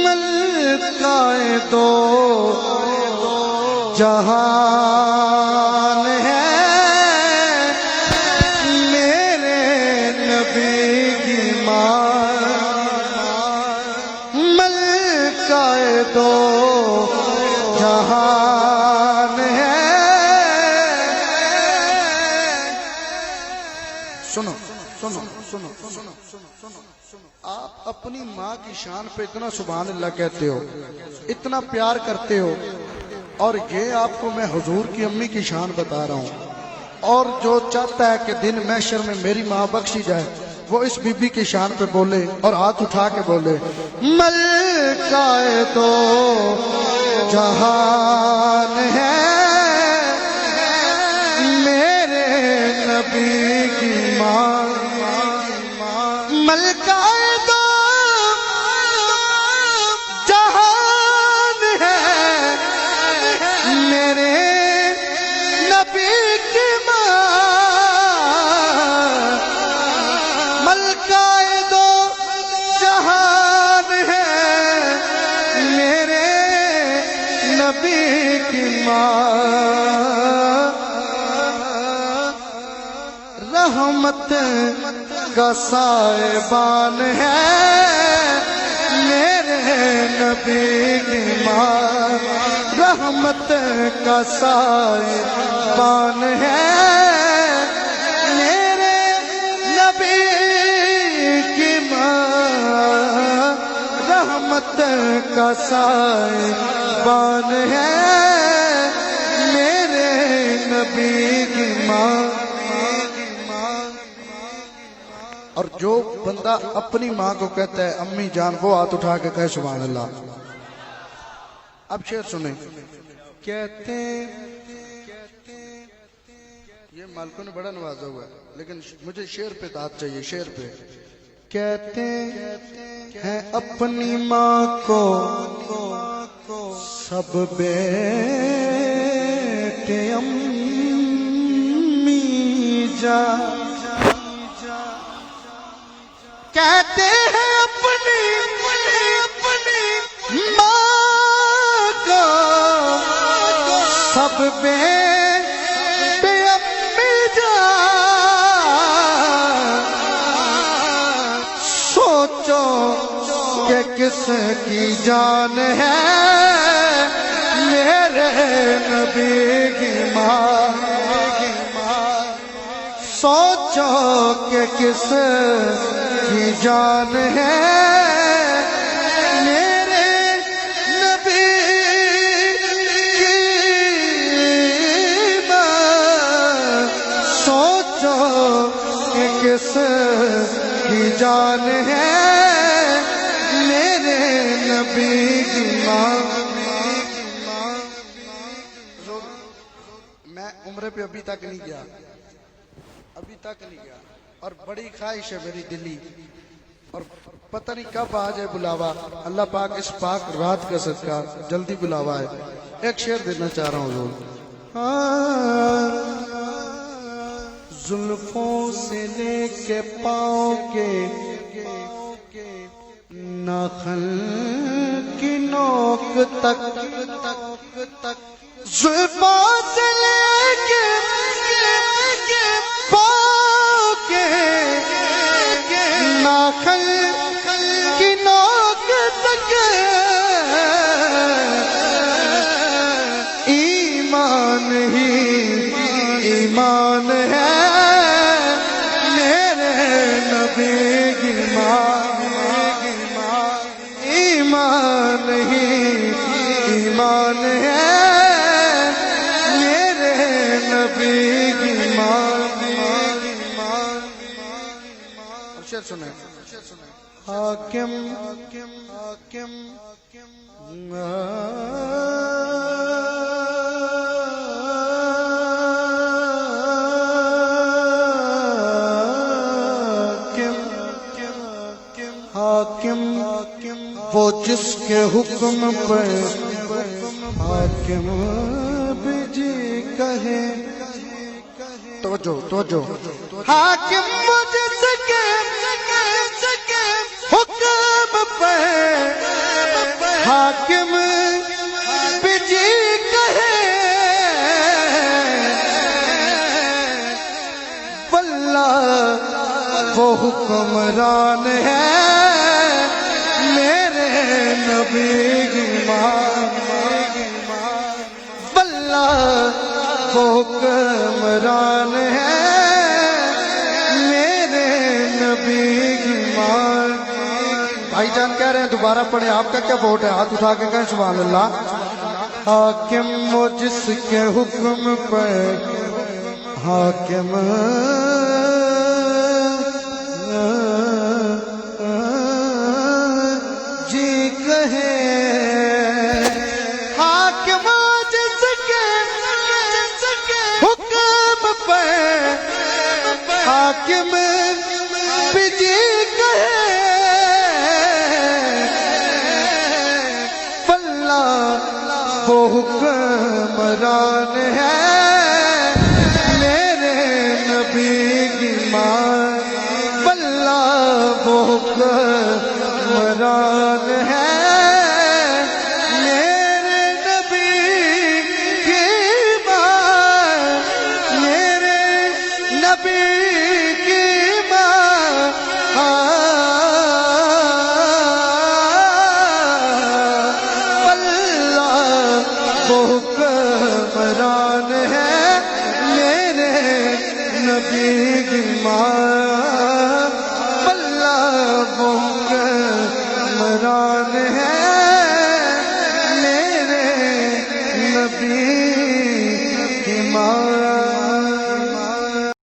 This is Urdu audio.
ملکہ دو جہان ہے میرے نبی کی ماں، ملکہ دو جہان ہے۔ سنو سنو سنو سنو سنو، آپ اپنی ماں کی شان پہ اتنا سبحان اللہ کہتے ہو، اتنا پیار کرتے ہو، اور یہ آپ کو میں حضور کی امی کی شان بتا رہا ہوں، اور جو چاہتا ہے کہ دن محشر میں میری ماں بخشی جائے وہ اس بی بی کی شان پہ بولے اور ہاتھ اٹھا کے بولے ملکہ دو جہان ہے میرے نبی کی ماں، ملکہ دو جہان ہے میرے نبی کی ماں، ملکہ دو جہان ہے میرے نبی کی ماں، رحمت کا سائبان ہے میرے نبی کی ماں، رحمت کا سائبان ہے میرے نبی کی ماں، رحمت کا سائبان ہے میرے نبی کی ماں۔ اور جو بندہ اپنی ماں کو کہتا ہے امی جان، وہ ہاتھ اٹھا کے کہے سبحان اللہ۔ اب شعر سنیں، کہتے یہ مالکوں نے بڑا نوازا ہوا ہے لیکن مجھے شعر پہ داد چاہیے، شعر پہ۔ کہتے ہیں اپنی ماں کو سب بیٹے امی جان، کہتے ہیں اپنی ماں کو سب بیٹے امی جان، سوچو کہ کس کی جان ہے میرے نبی کی ماں، سوچو کہ کس کی جان ہے میرے نبی کی ماں، سوچو کہ کس کی جان ہے میرے نبی کی ماں۔ میں عمرے پہ ابھی تک نہیں گیا، ابھی تک نہیں گیا، اور بڑی خواہش ہے میری دلی، اور پتہ نہیں کب آ جائے بلاوا، اللہ پاک اس پاک رات کا صدقہ جلدی بلاوا ہے۔ ایک شعر دینا چاہ رہا ہوں حضور۔ زلفوں سے لے کے پاؤں کے ناخن کی نوک تک، زلفوں سے لے کے پاؤں کے ناخن کی نوک تک، ایمان ہی ایمان ہے میرے نبی کی ماں، ایمان ہی ایمان ہے میرے نبی کی ماں۔ شعر سنیں، حاکم حاکم وہ جس کے حکم پر حاکم بھی جی کہے، توجہ حاکم وہ جس کے حکم پر وہ حکمران ہے میرے نبی کی مان، واللہ وہ حکمران ہے میرے نبی کی مان۔ بھائی جان کہہ رہے ہیں دوبارہ پڑھیں، آپ کا کیا ووٹ ہے؟ ہاتھ اٹھا کے کہیں سبحان اللہ۔ حاکم وہ جس کے حکم پر حاکم جی کہے، حاکم جس کے حکم پر حاکم بھی جی کہے، واللہ وہ حکمران ہے